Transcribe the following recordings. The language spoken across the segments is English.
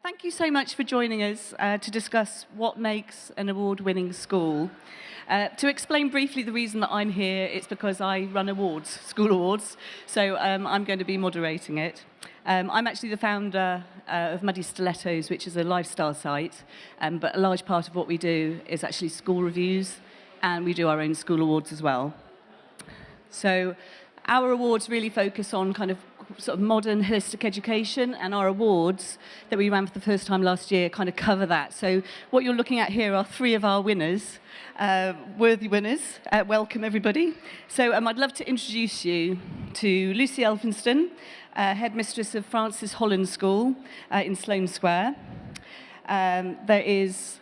Thank you so much for joining us to discuss what makes an award-winning school. To explain briefly the reason that I'm here, it's because I run awards, school awards, so I'm going to be moderating it. I'm actually the founder of Muddy Stilettos, which is a lifestyle site, but a large part of what we do is actually school reviews, and we do our own school awards as well. So our awards really focus on kind of sort of modern holistic education, and our awards that we ran for the first time last year kind of cover that. So what you're looking at here are three of our winners, worthy winners. Welcome, everybody. So I'd love to introduce you to Lucy Elphinstone, Headmistress of Francis Holland School in Sloane Square. There is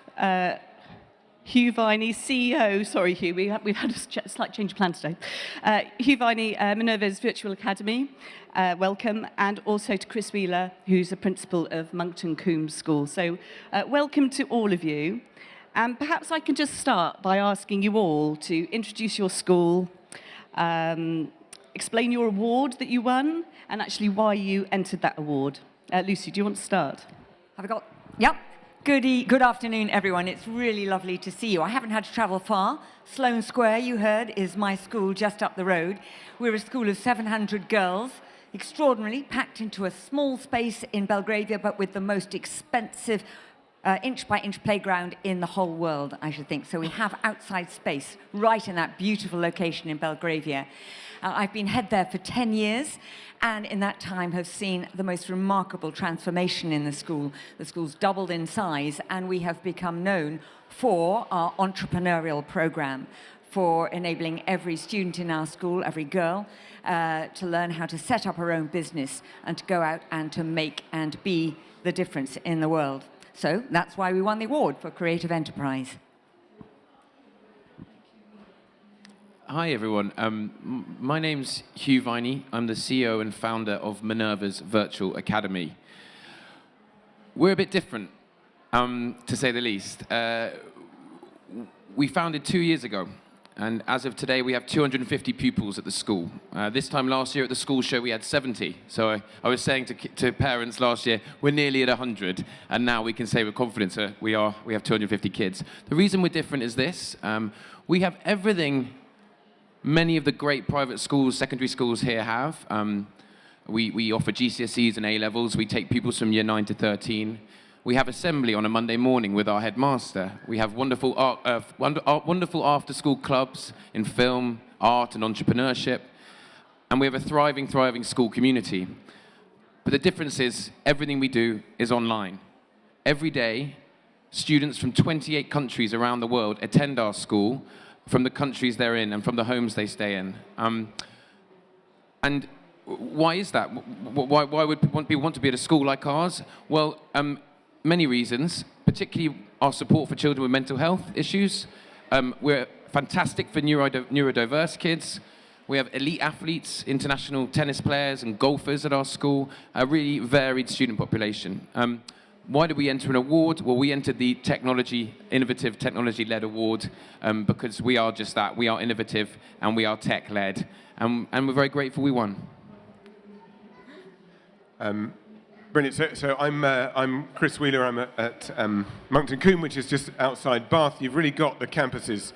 Hugh Viney, CEO, sorry Hugh, we've had a slight change of plan today. Hugh Viney, Minerva's Virtual Academy, welcome, and also to Chris Wheeler, who's the principal of Monkton Combe School. So welcome to all of you. And perhaps I can just start by asking you all to introduce your school, explain your award that you won, and actually why you entered that award. Lucy, do you want to start? Have I got? Yep. Good afternoon, everyone. It's really lovely to see you. I haven't had to travel far. Sloane Square, you heard, is my school just up the road. We're a school of 700 girls, extraordinarily packed into a small space in Belgravia, but with the most expensive inch-by-inch playground in the whole world, I should think. So we have outside space right in that beautiful location in Belgravia. I've been head there for 10 years, and in that time have seen the most remarkable transformation in the school. The school's doubled in size, and we have become known for our entrepreneurial program, for enabling every student in our school, every girl, to learn how to set up her own business and to go out and to make and be the difference in the world. So that's why we won the award for Creative Enterprise. Hi, everyone. My name's Hugh Viney. I'm the CEO and founder of Minerva's Virtual Academy. We're a bit different, to say the least. We founded 2 years ago, and as of today, we have 250 pupils at the school. This time last year at the school show, we had 70. So I was saying to parents last year, we're nearly at 100, and now we can say with confidence we have 250 kids. The reason we're different is this. We have everything many of the great private schools, secondary schools here have. We offer GCSEs and A-levels. We take pupils from year 9 to 13. We have assembly on a Monday morning with our headmaster. We have wonderful after-school clubs in film, art, and entrepreneurship. And we have a thriving school community. But the difference is everything we do is online. Every day, students from 28 countries around the world attend our school from the countries they're in and from the homes they stay in. And why is that? Why would people want to be at a school like ours? Well, many reasons, particularly our support for children with mental health issues. We're fantastic for neurodiverse kids. We have elite athletes, international tennis players and golfers at our school, a really varied student population. Why did we enter an award? Well, we entered the innovative technology-led award because we are just that. We are innovative and we are tech-led. And we're very grateful we won. Brilliant. So I'm Chris Wheeler. I'm at Monkton Combe, which is just outside Bath. You've really got the campuses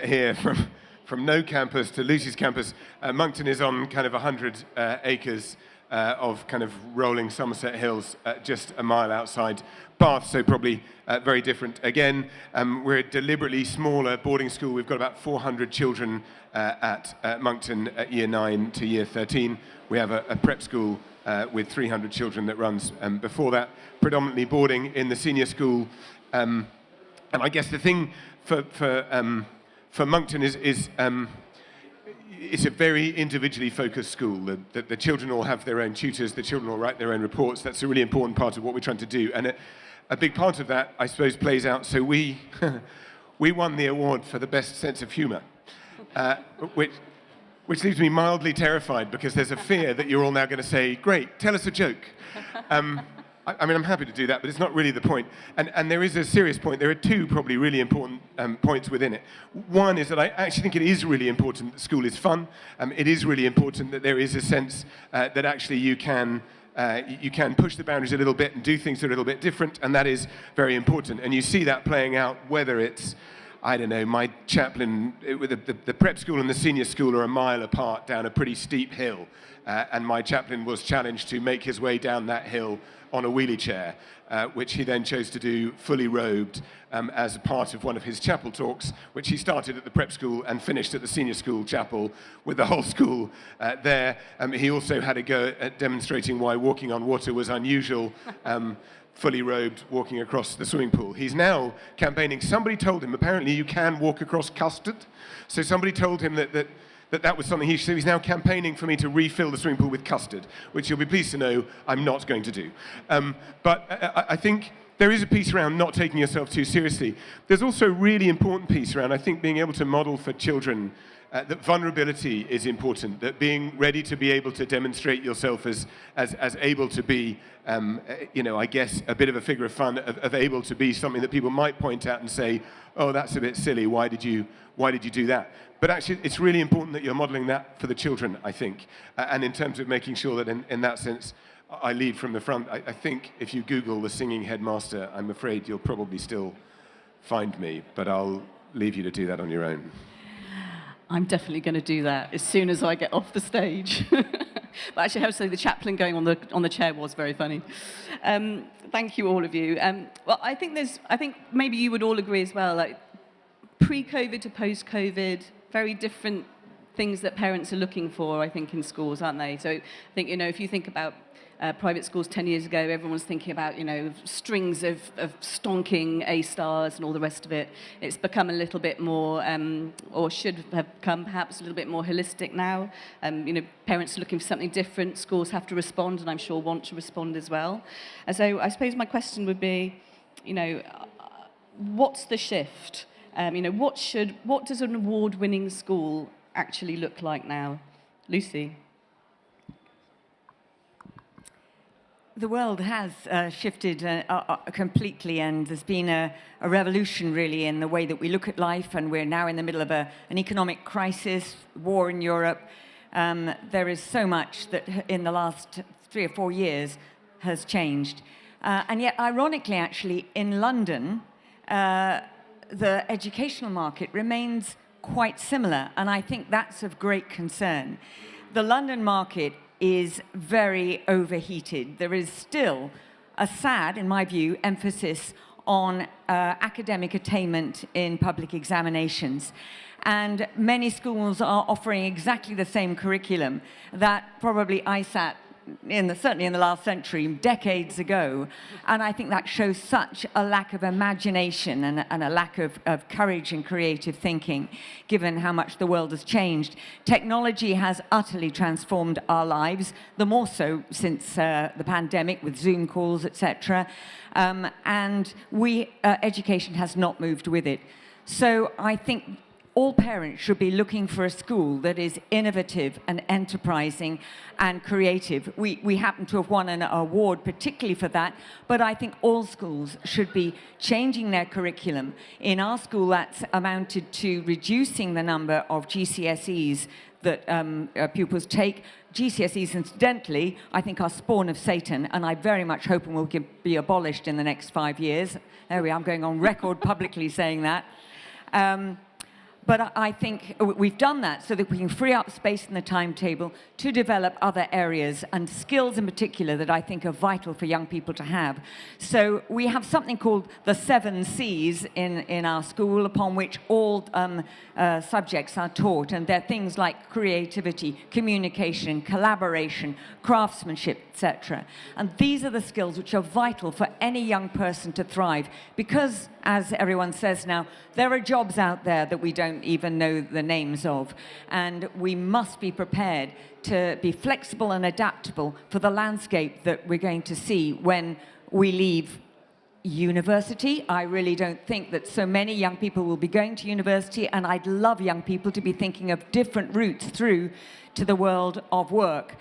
here from no campus to Lucy's campus. Monkton is on kind of 100 acres of kind of rolling Somerset Hills, just a mile outside Bath, so probably very different. Again, we're a deliberately smaller boarding school. We've got about 400 children at Monkton at year 9 to year 13. We have a prep school with 300 children that runs before that, predominantly boarding in the senior school. And I guess the thing for Monkton is it's a very individually focused school. The children all have their own tutors, the children all write their own reports. That's a really important part of what we're trying to do. And a big part of that, I suppose, plays out. So we won the award for the best sense of humour, which leaves me mildly terrified because there's a fear that you're all now going to say, great, tell us a joke. I mean, I'm happy to do that, but it's not really the point. And there is a serious point. There are two probably really important points within it. One is that I actually think it is really important that school is fun. It is really important that there is a sense that actually you can you can push the boundaries a little bit and do things a little bit different, and that is very important. And you see that playing out whether it's, I don't know, my chaplain, the prep school and the senior school are a mile apart down a pretty steep hill, and my chaplain was challenged to make his way down that hill on a wheelie chair, which he then chose to do fully robed as a part of one of his chapel talks, which he started at the prep school and finished at the senior school chapel with the whole school there. He also had a go at demonstrating why walking on water was unusual, fully robed, walking across the swimming pool. He's now campaigning. Somebody told him, apparently you can walk across custard. So somebody told him that was something so he's now campaigning for me to refill the swimming pool with custard, which you'll be pleased to know I'm not going to do. But I think there is a piece around not taking yourself too seriously. There's also a really important piece around, I think, being able to model for children that vulnerability is important, that being ready to be able to demonstrate yourself as able to be, I guess, a bit of a figure of fun, of able to be something that people might point at and say, oh, that's a bit silly, why did you do that? But actually, it's really important that you're modeling that for the children, I think. And in terms of making sure that in that sense, I lead from the front. I think if you Google the singing headmaster, I'm afraid you'll probably still find me, but I'll leave you to do that on your own. I'm definitely going to do that as soon as I get off the stage. But actually, I have to say the chaplain going on the chair was very funny. Thank you, all of you. Well, I think maybe you would all agree as well, like pre-COVID to post-COVID, very different things that parents are looking for, I think, in schools, aren't they? So I think, if you think about private schools 10 years ago, everyone was thinking about, strings of stonking A-stars and all the rest of it. It's become a little bit more, or should have become perhaps a little bit more holistic now. Parents are looking for something different. Schools have to respond, and I'm sure want to respond as well. And so I suppose my question would be, what's the shift? What does an award-winning school actually look like now? Lucy? The world has shifted completely, and there's been a revolution, really, in the way that we look at life, and we're now in the middle of an economic crisis, war in Europe. There is so much that in the last 3 or 4 years has changed. And yet, ironically, actually, in London, the educational market remains quite similar, and I think that's of great concern. The London market is very overheated. There is still a sad, in my view, emphasis on academic attainment in public examinations. And many schools are offering exactly the same curriculum that probably I sat certainly in the last century, decades ago. And I think that shows such a lack of imagination and a lack of courage and creative thinking, given how much the world has changed. Technology has utterly transformed our lives, the more so since the pandemic with Zoom calls, etc. And education has not moved with it. So I think all parents should be looking for a school that is innovative and enterprising and creative. We happen to have won an award particularly for that, but I think all schools should be changing their curriculum. In our school, that's amounted to reducing the number of GCSEs that pupils take. GCSEs, incidentally, I think are spawn of Satan, and I very much hope and will be abolished in the next 5 years. There we are, I'm going on record publicly saying that. But I think we've done that so that we can free up space in the timetable to develop other areas and skills in particular that I think are vital for young people to have. So we have something called the 7 C's in our school, upon which all subjects are taught. And they're things like creativity, communication, collaboration, craftsmanship, etc. And these are the skills which are vital for any young person to thrive, because, as everyone says now, there are jobs out there that we don't even know the names of, and we must be prepared to be flexible and adaptable for the landscape that we're going to see when we leave university. I really don't think that so many young people will be going to university, and I'd love young people to be thinking of different routes through to the world of work.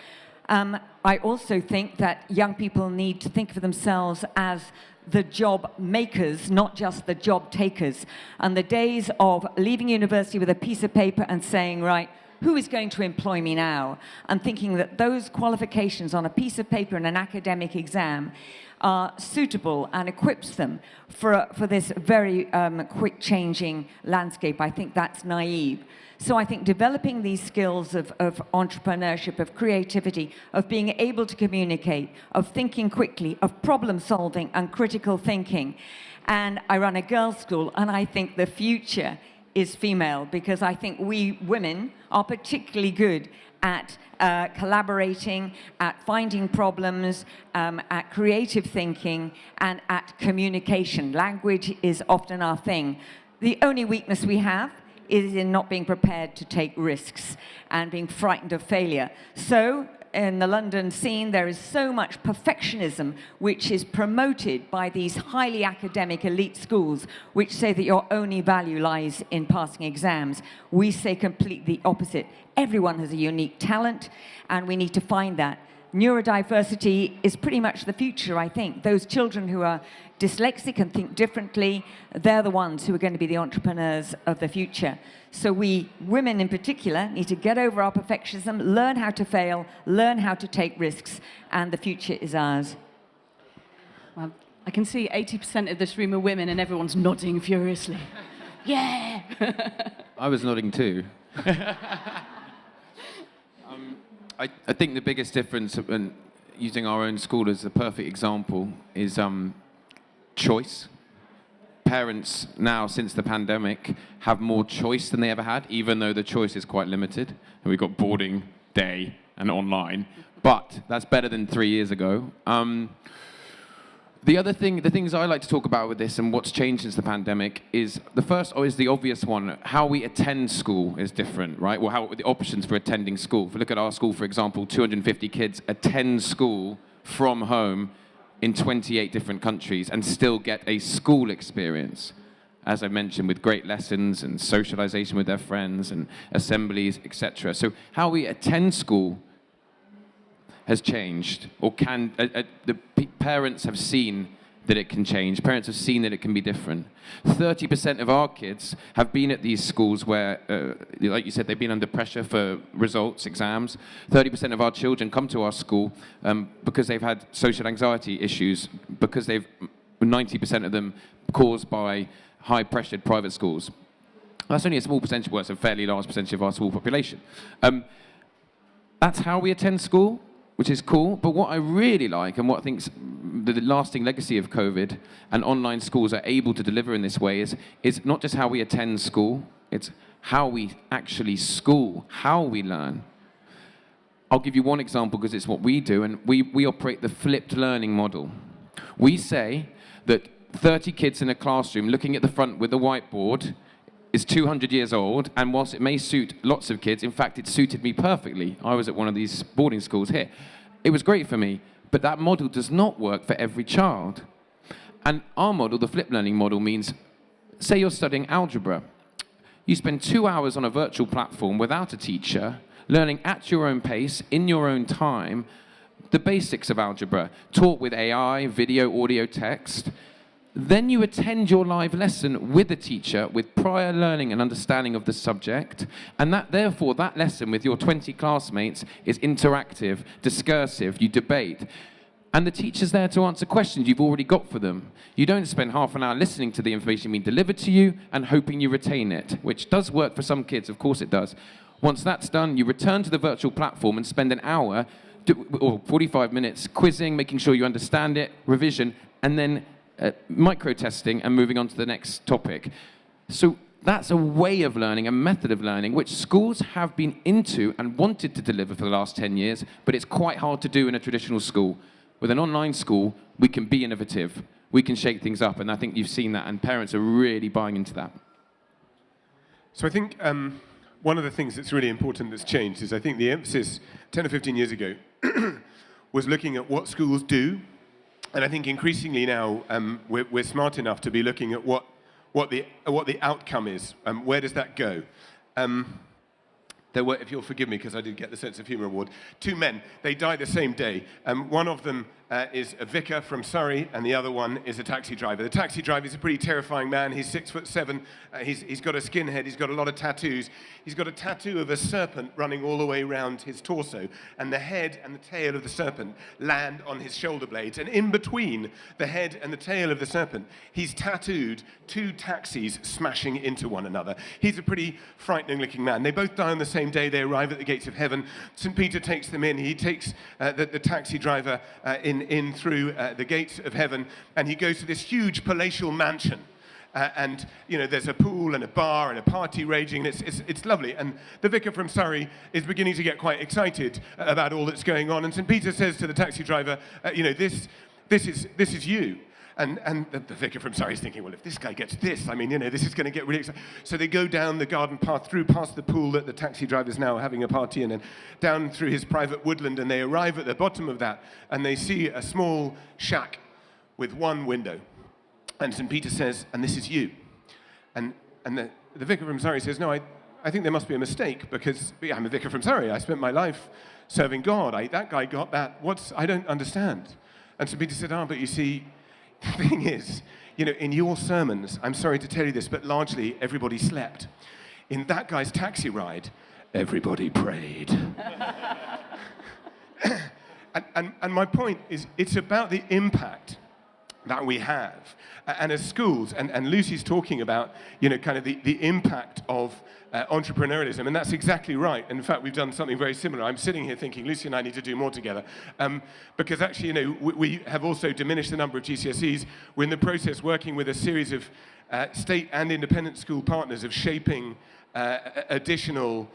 I also think that young people need to think of themselves as the job makers, not just the job takers. And the days of leaving university with a piece of paper and saying, right, who is going to employ me now? And thinking that those qualifications on a piece of paper in an academic exam are suitable and equips them for this very quick changing landscape. I think that's naive. So I think developing these skills of entrepreneurship, of creativity, of being able to communicate, of thinking quickly, of problem solving and critical thinking. And I run a girls' school, and I think the future is female, because I think we women are particularly good at collaborating, at finding problems, at creative thinking, and at communication. Language is often our thing. The only weakness we have is in not being prepared to take risks and being frightened of failure. So in the London scene, there is so much perfectionism which is promoted by these highly academic elite schools which say that your only value lies in passing exams. We say completely the opposite. Everyone has a unique talent, and we need to find that. Neurodiversity is pretty much the future, I think. Those children who are dyslexic and think differently, they're the ones who are going to be the entrepreneurs of the future. So we, women in particular, need to get over our perfectionism, learn how to fail, learn how to take risks, and the future is ours. Well, I can see 80% of this room are women, and everyone's nodding furiously. Yeah! I was nodding too. I think the biggest difference, and using our own school as a perfect example, is choice. Parents now, since the pandemic, have more choice than they ever had, even though the choice is quite limited. And we've got boarding, day, and online. But that's better than 3 years ago. The things I like to talk about with this and what's changed since the pandemic is, the first is the obvious one. How we attend school is different, right? Well, how the options for attending school. If we look at our school, for example, 250 kids attend school from home in 28 different countries and still get a school experience, as I mentioned, with great lessons and socialization with their friends and assemblies, etc. So how we attend school has changed, or parents have seen that it can change. Parents have seen that it can be different. 30% of our kids have been at these schools where, like you said, they've been under pressure for results, exams. 30% of our children come to our school because they've had social anxiety issues, because 90% of them caused by high-pressured private schools. That's only a small percentage, well, it's a fairly large percentage of our school population. That's how we attend school, which is cool. But what I really like, and what I think's the lasting legacy of COVID and online schools are able to deliver in this way, is not just how we attend school, it's how we actually school, how we learn. I'll give you one example because it's what we do, and we operate the flipped learning model. We say that 30 kids in a classroom looking at the front with a whiteboard is 200 years old, and whilst it may suit lots of kids, in fact, it suited me perfectly. I was at one of these boarding schools here. It was great for me, but that model does not work for every child. And our model, the flipped learning model, means, say you're studying algebra. You spend 2 hours on a virtual platform without a teacher, learning at your own pace, in your own time, the basics of algebra, taught with AI, video, audio, text. Then you attend your live lesson with a teacher with prior learning and understanding of the subject, and therefore that lesson with your 20 classmates is interactive, discursive, you debate. And the teacher's there to answer questions you've already got for them. You don't spend half an hour listening to the information being delivered to you and hoping you retain it, which does work for some kids, of course it does. Once that's done, you return to the virtual platform and spend an hour or 45 minutes quizzing, making sure you understand it, revision, and then micro-testing and moving on to the next topic. So that's a way of learning, a method of learning, which schools have been into and wanted to deliver for the last 10 years, but it's quite hard to do in a traditional school. With an online school, we can be innovative, we can shake things up, and I think you've seen that, and parents are really buying into that. So I think one of the things that's really important that's changed is I think the emphasis 10 or 15 years ago was looking at what schools do. And I think increasingly now we're smart enough to be looking at what the outcome is. Where does that go? There were, if you'll forgive me, because I did get the Sense of Humour Award, 2 men. They died the same day. One of them is a vicar from Surrey, and the other one is a taxi driver. The taxi driver is a pretty terrifying man. He's 6'7". He's got a skinhead. He's got a lot of tattoos. He's got a tattoo of a serpent running all the way around his torso, and the head and the tail of the serpent land on his shoulder blades. And in between the head and the tail of the serpent, he's tattooed 2 taxis smashing into one another. He's a pretty frightening-looking man. They both die on the same day. They arrive at the gates of heaven. St. Peter takes them in. He takes the taxi driver in through the gates of heaven, and he goes to this huge palatial mansion. And there's a pool and a bar and a party raging, and it's lovely. And the vicar from Surrey is beginning to get quite excited about all that's going on. And St. Peter says to the taxi driver, this is you. And the vicar from Surrey is thinking, well, if this guy gets this, this is going to get really exciting. So they go down the garden path, through past the pool that the taxi driver's now having a party in, and down through his private woodland, and they arrive at the bottom of that, and they see a small shack with one window. And St. Peter says, and this is you. And the vicar from Surrey says, no, I think there must be a mistake, because I'm a vicar from Surrey. I spent my life serving God. That guy got that. I don't understand. And St. Peter said, but you see, the thing is, in your sermons, I'm sorry to tell you this, but largely everybody slept. In that guy's taxi ride, everybody prayed. and my point is, it's about the impact that we have. And as schools, and Lucy's talking about, kind of the impact of entrepreneurialism, and that's exactly right. And in fact, we've done something very similar. I'm sitting here thinking, Lucy and I need to do more together, because actually, we have also diminished the number of GCSEs. We're in the process working with a series of state and independent school partners of shaping additional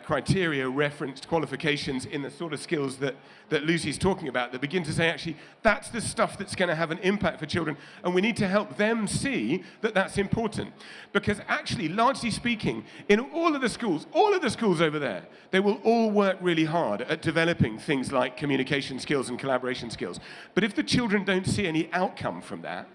criteria, referenced qualifications in the sort of skills that Lucy's talking about, that begin to say, actually, that's the stuff that's going to have an impact for children, and we need to help them see that that's important. Because actually, largely speaking, in all of the schools over there, they will all work really hard at developing things like communication skills and collaboration skills. But if the children don't see any outcome from that,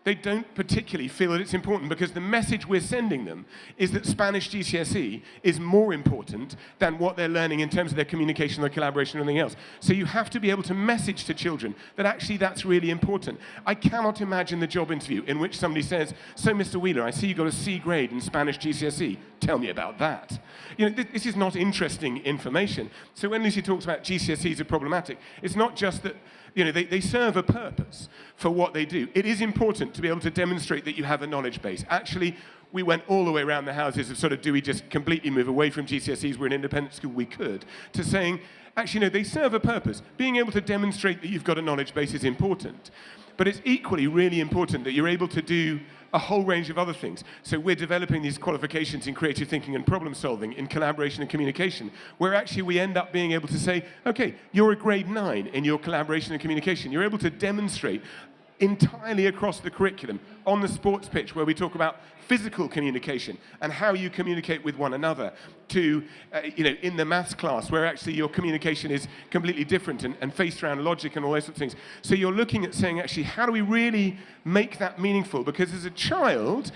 they don't particularly feel that it's important, because the message we're sending them is that Spanish GCSE is more important than what they're learning in terms of their communication, their collaboration, and everything else. So you have to be able to message to children that actually that's really important. I cannot imagine the job interview in which somebody says, so Mr. Wheeler, I see you got a C grade in Spanish GCSE. Tell me about that. This is not interesting information. So when Lucy talks about GCSEs are problematic, it's not just that they serve a purpose for what they do. It is important to be able to demonstrate that you have a knowledge base. Actually, we went all the way around the houses of sort of, do we just completely move away from GCSEs? We're an independent school, we could, to saying, actually, no, they serve a purpose. Being able to demonstrate that you've got a knowledge base is important. But it's equally really important that you're able to do a whole range of other things. So we're developing these qualifications in creative thinking and problem solving, in collaboration and communication, where actually we end up being able to say, okay, you're a grade 9 in your collaboration and communication. You're able to demonstrate entirely across the curriculum, on the sports pitch where we talk about physical communication and how you communicate with one another, to in the maths class where actually your communication is completely different and based around logic and all those sorts of things. So you're looking at saying, actually, how do we really make that meaningful? Because as a child,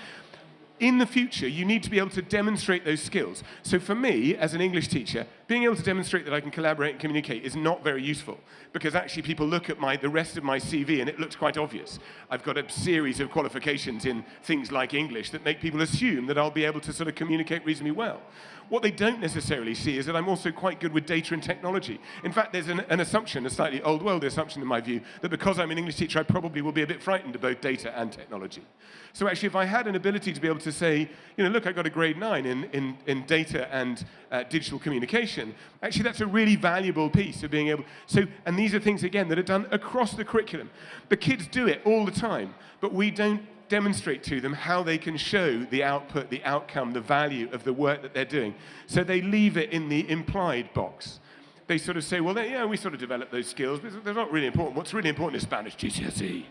in the future, you need to be able to demonstrate those skills. So for me, as an English teacher, being able to demonstrate that I can collaborate and communicate is not very useful, because actually people look at the rest of my CV and it looks quite obvious. I've got a series of qualifications in things like English that make people assume that I'll be able to sort of communicate reasonably well. What they don't necessarily see is that I'm also quite good with data and technology. In fact, there's an assumption, a slightly old world assumption in my view, that because I'm an English teacher, I probably will be a bit frightened of both data and technology. So actually, if I had an ability to be able to say, look, I got a grade 9 in data and digital communication, actually that's a really valuable piece of being able, and these are things, again, that are done across the curriculum. The kids do it all the time, but we don't demonstrate to them how they can show the output, the outcome, the value of the work that they're doing. So they leave it in the implied box. They sort of say, well, yeah, we sort of develop those skills, but they're not really important. What's really important is Spanish GCSE.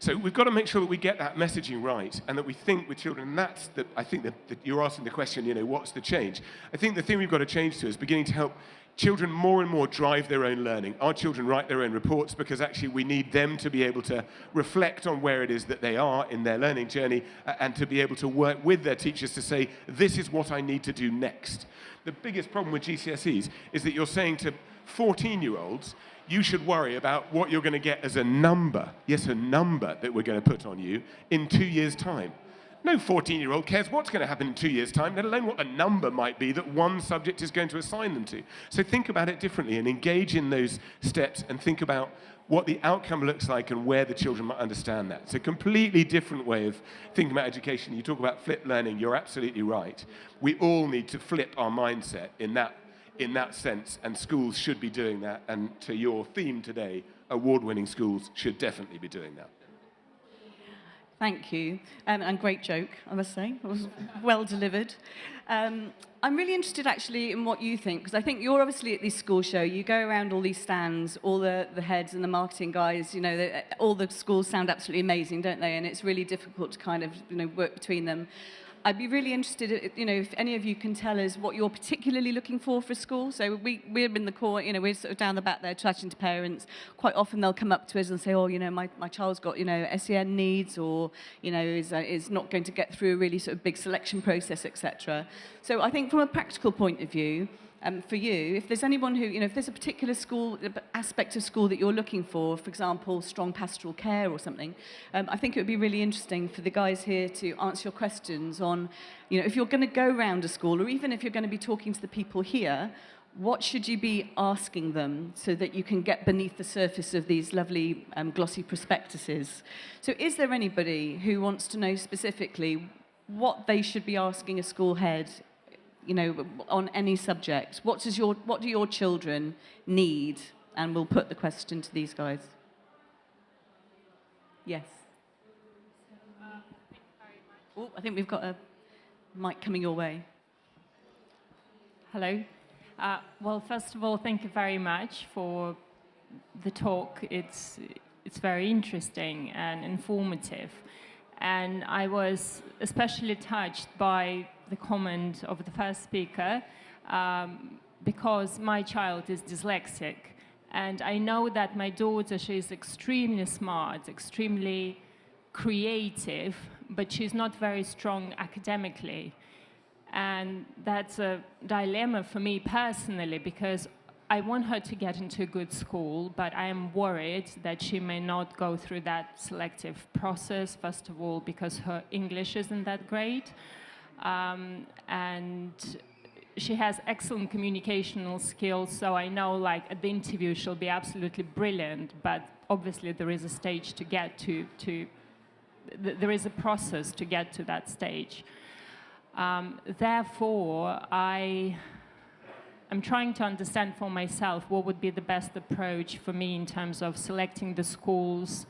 So we've got to make sure that we get that messaging right and that we think with children. And that's I think that you're asking the question, what's the change? I think the thing we've got to change to is beginning to help children more and more drive their own learning. Our children write their own reports because actually we need them to be able to reflect on where it is that they are in their learning journey and to be able to work with their teachers to say, this is what I need to do next. The biggest problem with GCSEs is that you're saying to 14-year-olds, you should worry about what you're going to get as a number, yes, a number that we're going to put on you in 2 years' time. No 14-year-old cares what's going to happen in 2 years' time, let alone what the number might be that one subject is going to assign them to. So think about it differently and engage in those steps and think about what the outcome looks like and where the children might understand that. It's a completely different way of thinking about education. You talk about flipped learning, you're absolutely right. We all need to flip our mindset in that sense, and schools should be doing that. And to your theme today, award-winning schools should definitely be doing that. Thank you. And great joke, I must say. It was well delivered. I'm really interested, actually, in what you think, because I think you're obviously at this school show. You go around all these stands, all the heads and the marketing guys, you know, all the schools sound absolutely amazing, don't they? And it's really difficult to kind of, you know, work between them. I'd be really interested, you know, if any of you can tell us what you're particularly looking for a school. So we're in the core, you know, we're sort of down the back there chatting to parents. Quite often they'll come up to us and say, oh, you know, my child's got, you know, SEN needs, or, you know, is not going to get through a really sort of big selection process, etc. So I think from a practical point of view, for you, if there's anyone who, you know, if there's a particular school, aspect of school that you're looking for example, strong pastoral care or something, I think it would be really interesting for the guys here to answer your questions on, you know, if you're going to go round a school, or even if you're going to be talking to the people here, what should you be asking them so that you can get beneath the surface of these lovely glossy prospectuses? So is there anybody who wants to know specifically what they should be asking a school head, you know, on any subject? What do your children need? And we'll put the question to these guys. Yes. Oh, I think we've got a mic coming your way. Hello. Well, first of all, thank you very much for the talk. It's very interesting and informative. And I was especially touched by the comment of the first speaker, because my child is dyslexic. And I know that my daughter, she's extremely smart, extremely creative, but she's not very strong academically. And that's a dilemma for me personally, because I want her to get into a good school, but I am worried that she may not go through that selective process, first of all, because her English isn't that great. And she has excellent communicational skills, so I know, like, at the interview she'll be absolutely brilliant, but obviously there is a stage to get to there is a process to get to that stage. Therefore, I'm trying to understand for myself what would be the best approach for me in terms of selecting the schools,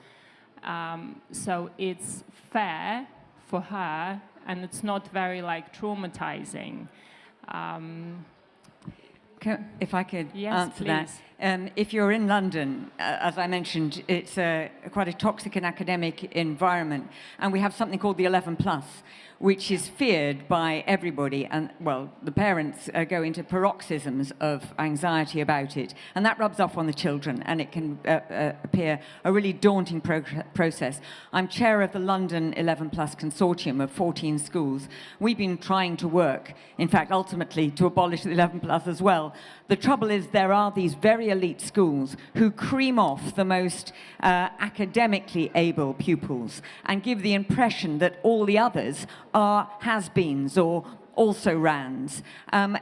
so it's fair for her and it's not very, like, traumatizing. If I could Yes, answer please. that. If you're in London, as I mentioned, it's quite a toxic and academic environment, and we have something called the 11 plus, which is feared by everybody, and, well, the parents go into paroxysms of anxiety about it, and that rubs off on the children, and it can appear a really daunting process. I'm chair of the London 11 plus consortium of 14 schools. We've been trying to work, in fact, ultimately, to abolish the 11 plus as well. The trouble is there are these very elite schools who cream off the most academically able pupils and give the impression that all the others are has-beens or also-rans.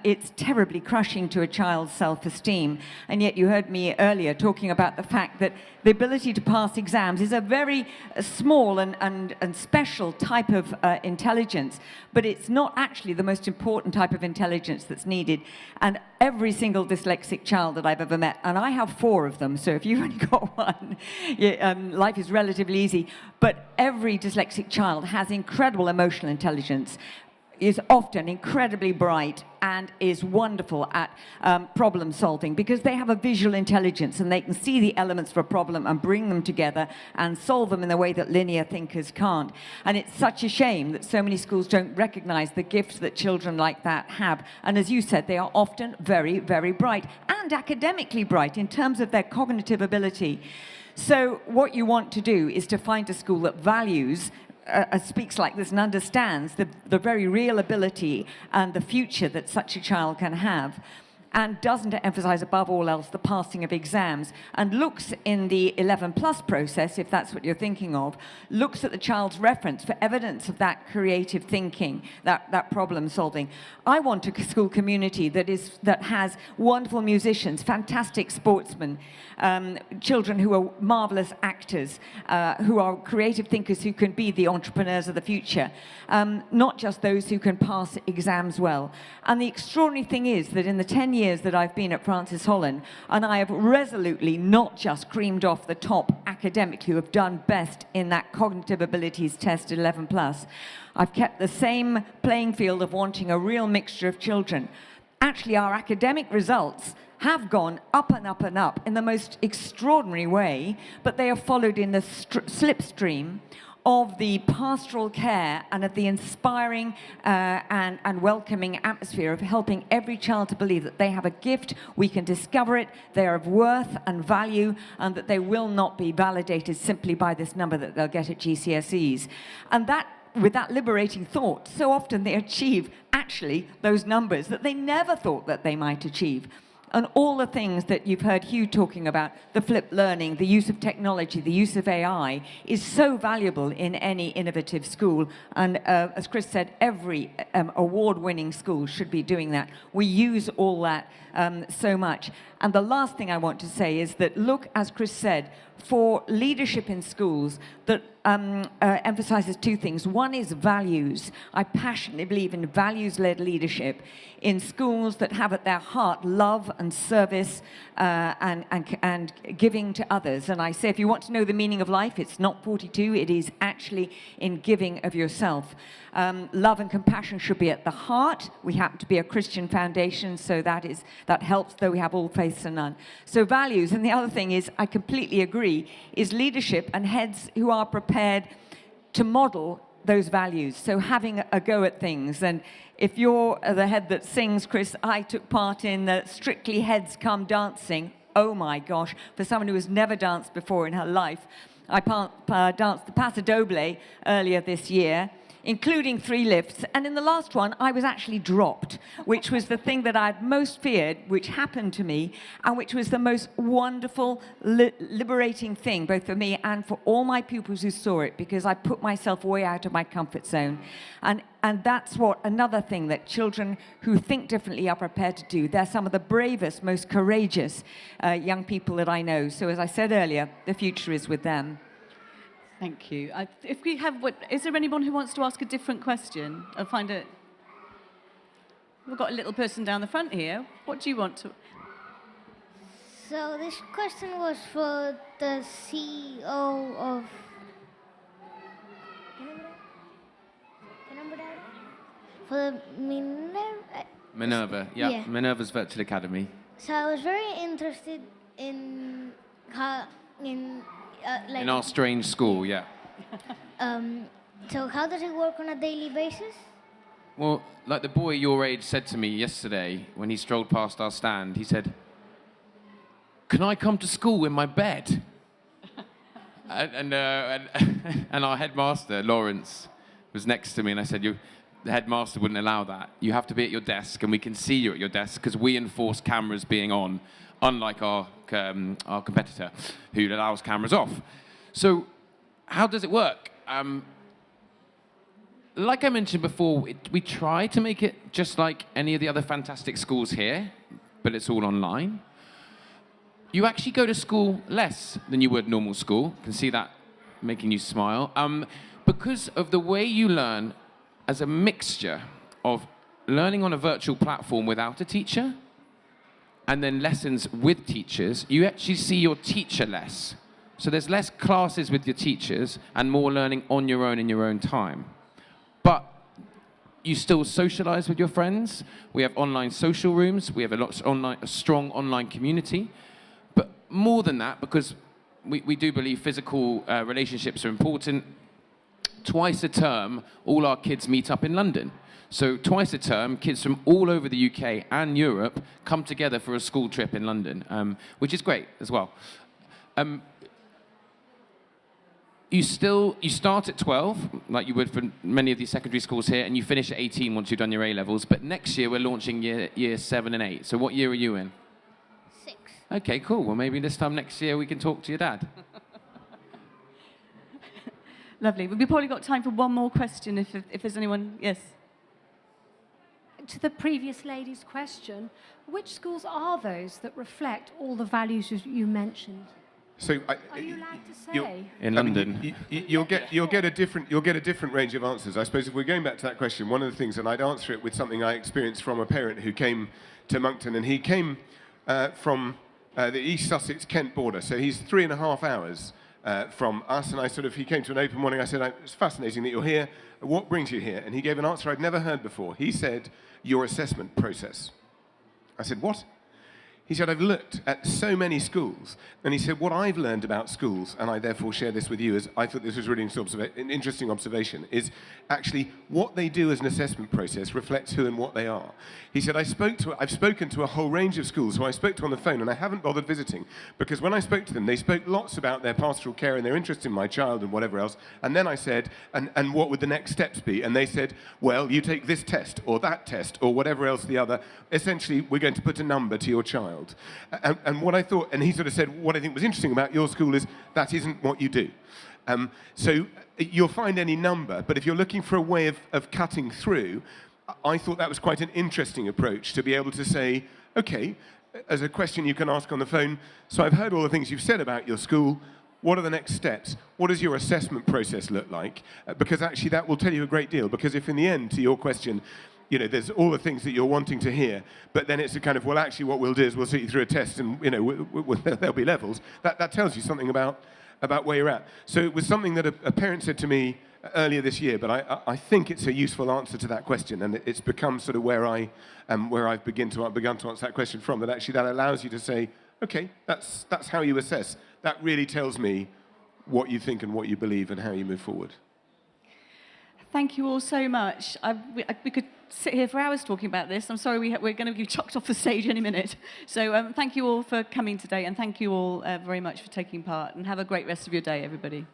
It's terribly crushing to a child's self-esteem. And yet you heard me earlier talking about the fact that the ability to pass exams is a very small and special type of intelligence, but it's not actually the most important type of intelligence that's needed. And every single dyslexic child that I've ever met, and I have 4 of them, so if you've only got one, life is relatively easy, but every dyslexic child has incredible emotional intelligence, is often incredibly bright, and is wonderful at problem solving, because they have a visual intelligence and they can see the elements of a problem and bring them together and solve them in a way that linear thinkers can't. And it's such a shame that so many schools don't recognize the gifts that children like that have. And as you said, they are often very, very bright, and academically bright in terms of their cognitive ability. So what you want to do is to find a school that values speaks like this and understands the very real ability and the future that such a child can have. and doesn't emphasize above all else the passing of exams, and looks in the 11 plus process, if that's what you're thinking of, looks at the child's reference for evidence of that creative thinking, that problem solving. I want a school community that has wonderful musicians, fantastic sportsmen, children who are marvelous actors, who are creative thinkers who can be the entrepreneurs of the future, not just those who can pass exams well. And the extraordinary thing is that in the 10 years that I've been at Francis Holland, and I have resolutely not just creamed off the top academically who have done best in that cognitive abilities test at 11 plus, I've kept the same playing field of wanting a real mixture of children. Actually, our academic results have gone up and up and up in the most extraordinary way, but they are followed in the slipstream of the pastoral care and of the inspiring and welcoming atmosphere of helping every child to believe that they have a gift, we can discover it, they are of worth and value, and that they will not be validated simply by this number that they'll get at GCSEs. And that, with that liberating thought, so often they achieve actually those numbers that they never thought that they might achieve. And all the things that you've heard Hugh talking about, the flipped learning, the use of technology, the use of AI, is so valuable in any innovative school. And as Chris said, every award-winning school should be doing that. We use all that so much. And the last thing I want to say is that look, as Chris said, for leadership in schools that emphasizes two things. One is values. I passionately believe in values-led leadership in schools that have at their heart love and service and giving to others. And I say, if you want to know the meaning of life, it's not 42, it is actually in giving of yourself. Love and compassion should be at the heart. We happen to be a Christian foundation, so that helps, though we have all faiths and none. So values, and the other thing is, I completely agree, is leadership and heads who are prepared to model those values. So having a go at things. And if you're the head that sings, Chris, I took part in the Strictly Heads Come Dancing. Oh my gosh, for someone who has never danced before in her life. I danced the Paso Doble earlier this year, including 3 lifts, and in the last one, I was actually dropped, which was the thing that I'd most feared, which happened to me, and which was the most wonderful, liberating thing, both for me and for all my pupils who saw it, because I put myself way out of my comfort zone. And that's what another thing that children who think differently are prepared to do. They're some of the bravest, most courageous young people that I know. So as I said earlier, the future is with them. Thank you. If we have, is there anyone who wants to ask a different question? I'll find it. We've got a little person down the front here. What do you want to? So this question was for the CEO of. For the Minerva, yeah. Yeah. Minerva's Virtual Academy. So I was very interested in how like. In our strange school, yeah. So how does it work on a daily basis? Well, like the boy your age said to me yesterday when he strolled past our stand, he said, "Can I come to school in my bed?" and our headmaster, Lawrence, was next to me, and I said, the headmaster wouldn't allow that. You have to be at your desk, and we can see you at your desk because we enforce cameras being on, unlike our competitor, who allows cameras off. So, how does it work? Like I mentioned before, we try to make it just like any of the other fantastic schools here, but it's all online. You actually go to school less than you would normal school. I can see that making you smile. Because of the way you learn as a mixture of learning on a virtual platform without a teacher and then lessons with teachers, you actually see your teacher less. So there's less classes with your teachers and more learning on your own in your own time. But you still socialize with your friends. We have online social rooms. We have a strong online community. But more than that, because we do believe physical relationships are important, twice a term, all our kids meet up in London. So twice a term, kids from all over the UK and Europe come together for a school trip in London, which is great as well. you start at 12, like you would for many of these secondary schools here, and you finish at 18 once you've done your A-levels. But next year we're launching year 7 and 8. So what year are you in? 6. Okay, cool. Well, maybe this time next year we can talk to your dad. Lovely. We've probably got time for one more question if there's anyone. Yes. To the previous lady's question, which schools are those that reflect all the values you mentioned? So Are you allowed to say? In London. You'll get a different range of answers. I suppose if we're going back to that question, one of the things, and I'd answer it with something I experienced from a parent who came to Monkton, and he came from the East Sussex Kent border, so he's 3.5 hours from us. And he came to an open morning. I said, it's fascinating that you're here. What brings you here? And he gave an answer I'd never heard before. He said, your assessment process. I said, what? He said, I've looked at so many schools. And he said, what I've learned about schools, and I therefore share this with you, as I thought this was really an interesting observation, is actually what they do as an assessment process reflects who and what they are. He said, I've spoken to a whole range of schools who I spoke to on the phone, and I haven't bothered visiting, because when I spoke to them, they spoke lots about their pastoral care and their interest in my child and whatever else. And then I said, and what would the next steps be? And they said, well, you take this test or that test or whatever else the other. Essentially, we're going to put a number to your child. And what I thought, and he sort of said, what I think was interesting about your school is that isn't what you do. So you'll find any number, but if you're looking for a way of cutting through, I thought that was quite an interesting approach to be able to say, okay, as a question you can ask on the phone, so I've heard all the things you've said about your school. What are the next steps? What does your assessment process look like? Because actually that will tell you a great deal. Because if in the end, to your question, there's all the things that you're wanting to hear, but then it's a kind of, well, actually what we'll do is we'll sit you through a test and, there'll be levels. That tells you something about where you're at. So it was something that a parent said to me earlier this year, but I think it's a useful answer to that question, and it's become sort of where I've begun to answer that question from, that actually that allows you to say, okay, that's how you assess. That really tells me what you think and what you believe and how you move forward. Thank you all so much. We could sit here for hours talking about this. I'm sorry we're going to be chucked off the stage any minute. So thank you all for coming today, and thank you all very much for taking part, and have a great rest of your day, everybody.